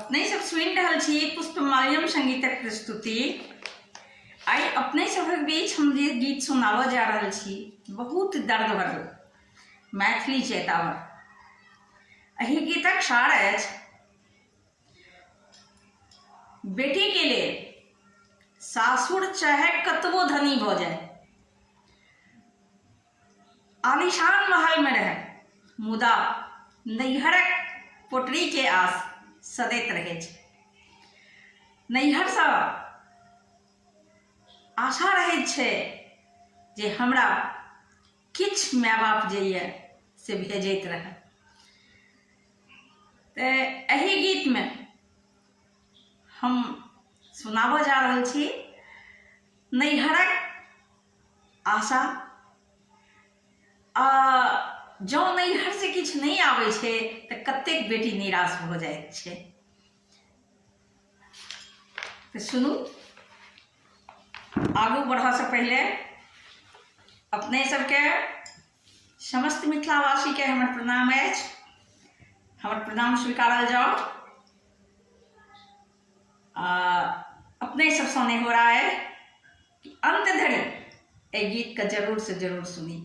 अपने सब सुनि रहल छी पुष्पमाल्यम संगीतक प्रस्तुति। आई अपने सभक बीच हम जे गीत सुनाबऽ जा रहल छी बहुत दर्द भरल मैथिली चेतावर। एहि गीतक सार अछि बेटी के लेल सासुर चाहे कतबो धनी भऽ जाय, आलिशान महल में रहे मुदा नैहरक पोटरी के आस सदैत रहे छै। नैहर सँ आशा रहे छै जे हमरा किछ माय बाप जे ये से भेजैत रहे। तऽ एहि गीत में हम सुनाबऽ जा रहल छी नैहरक आशा। जँ नैहर से किछ नहीं आबै छै तऽ कतेक बेटी निराश भऽ जाइत छै। तऽ सुनू, आगू बढ़ऽ से पहले अपने सबके समस्त मिथिलावासी के हमर प्रणाम अछि। हमर प्रणाम स्वीकारल जाओ। अपने सब सँ नेहोरा है कि अंत धरि एहि गीत के जरूर से जरूर सुनी।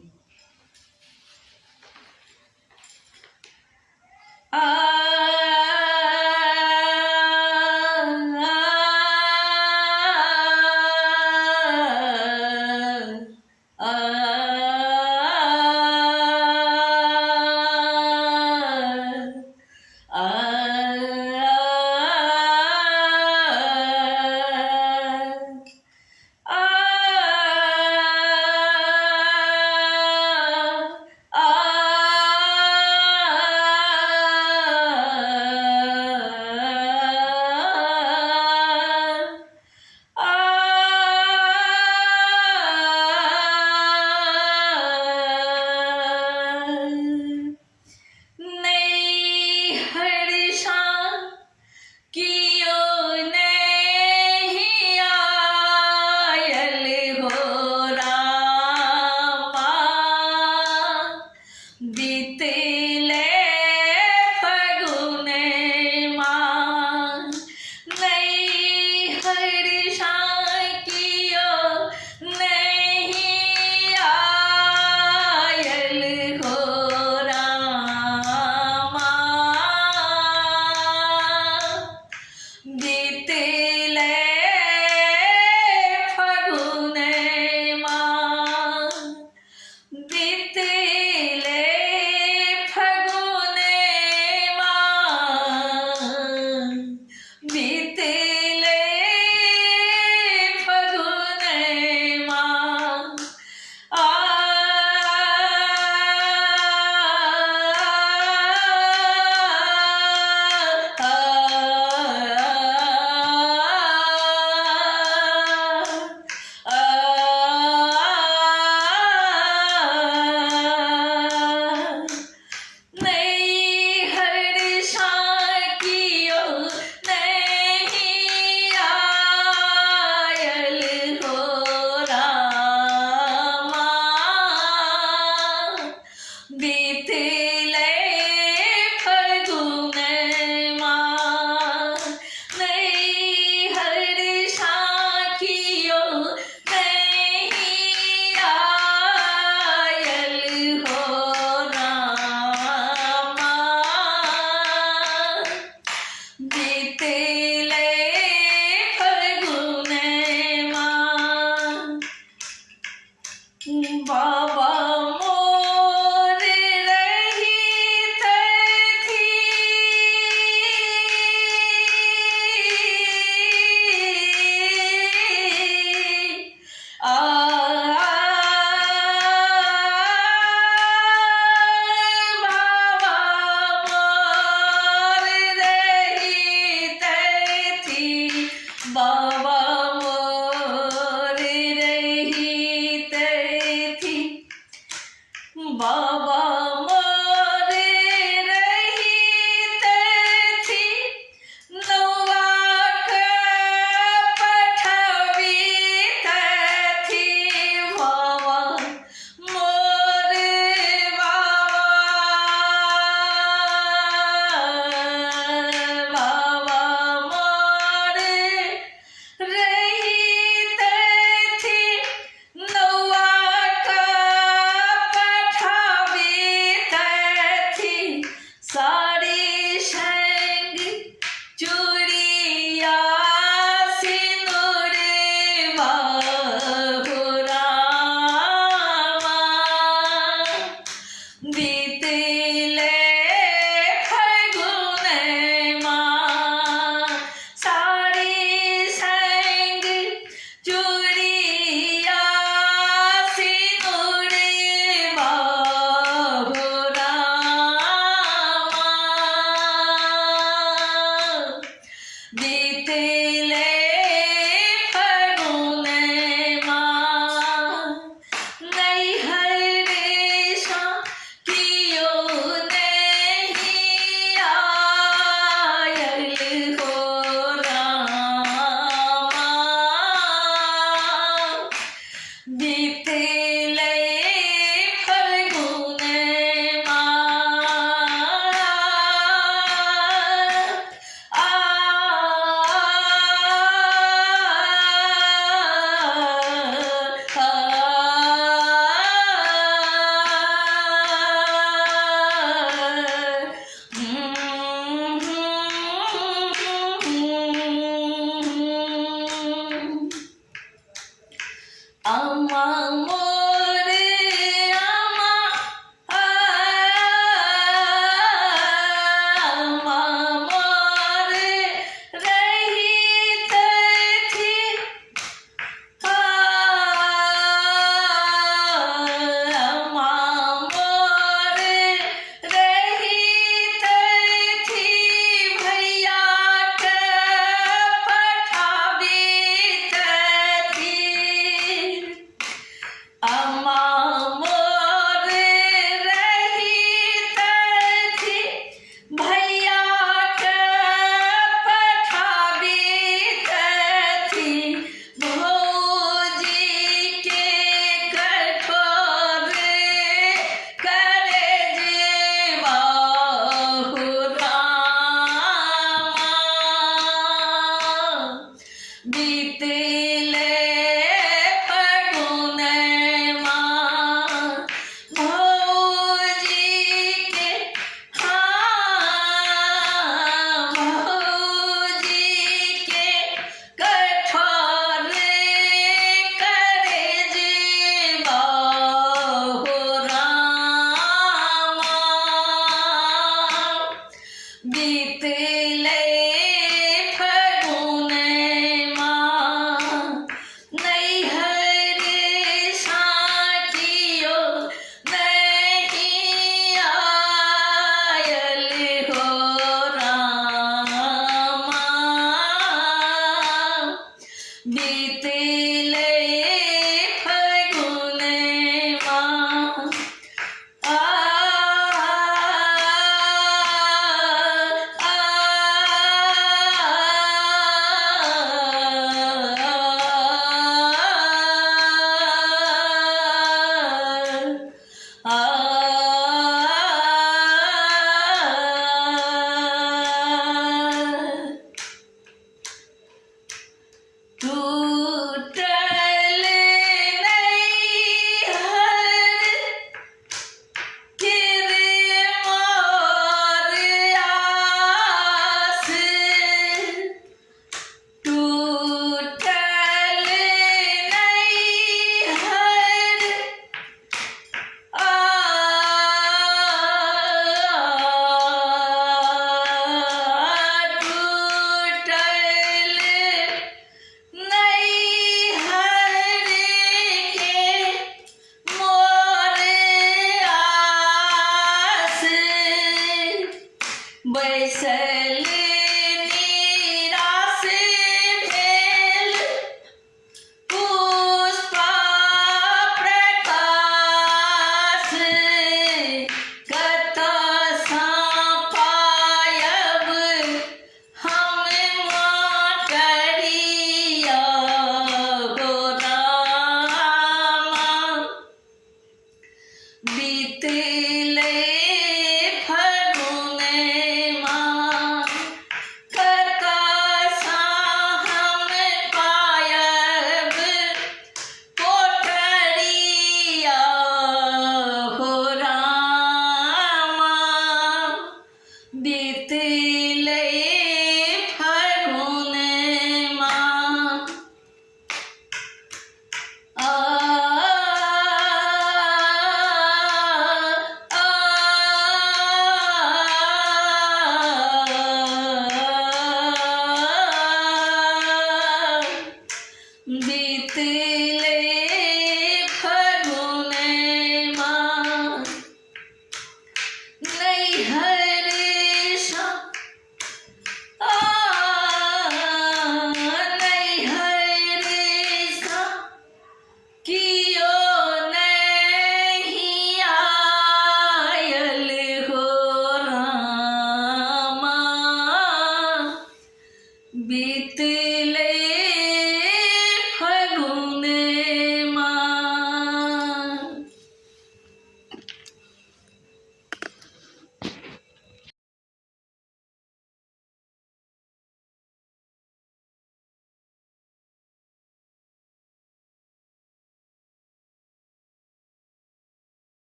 बीते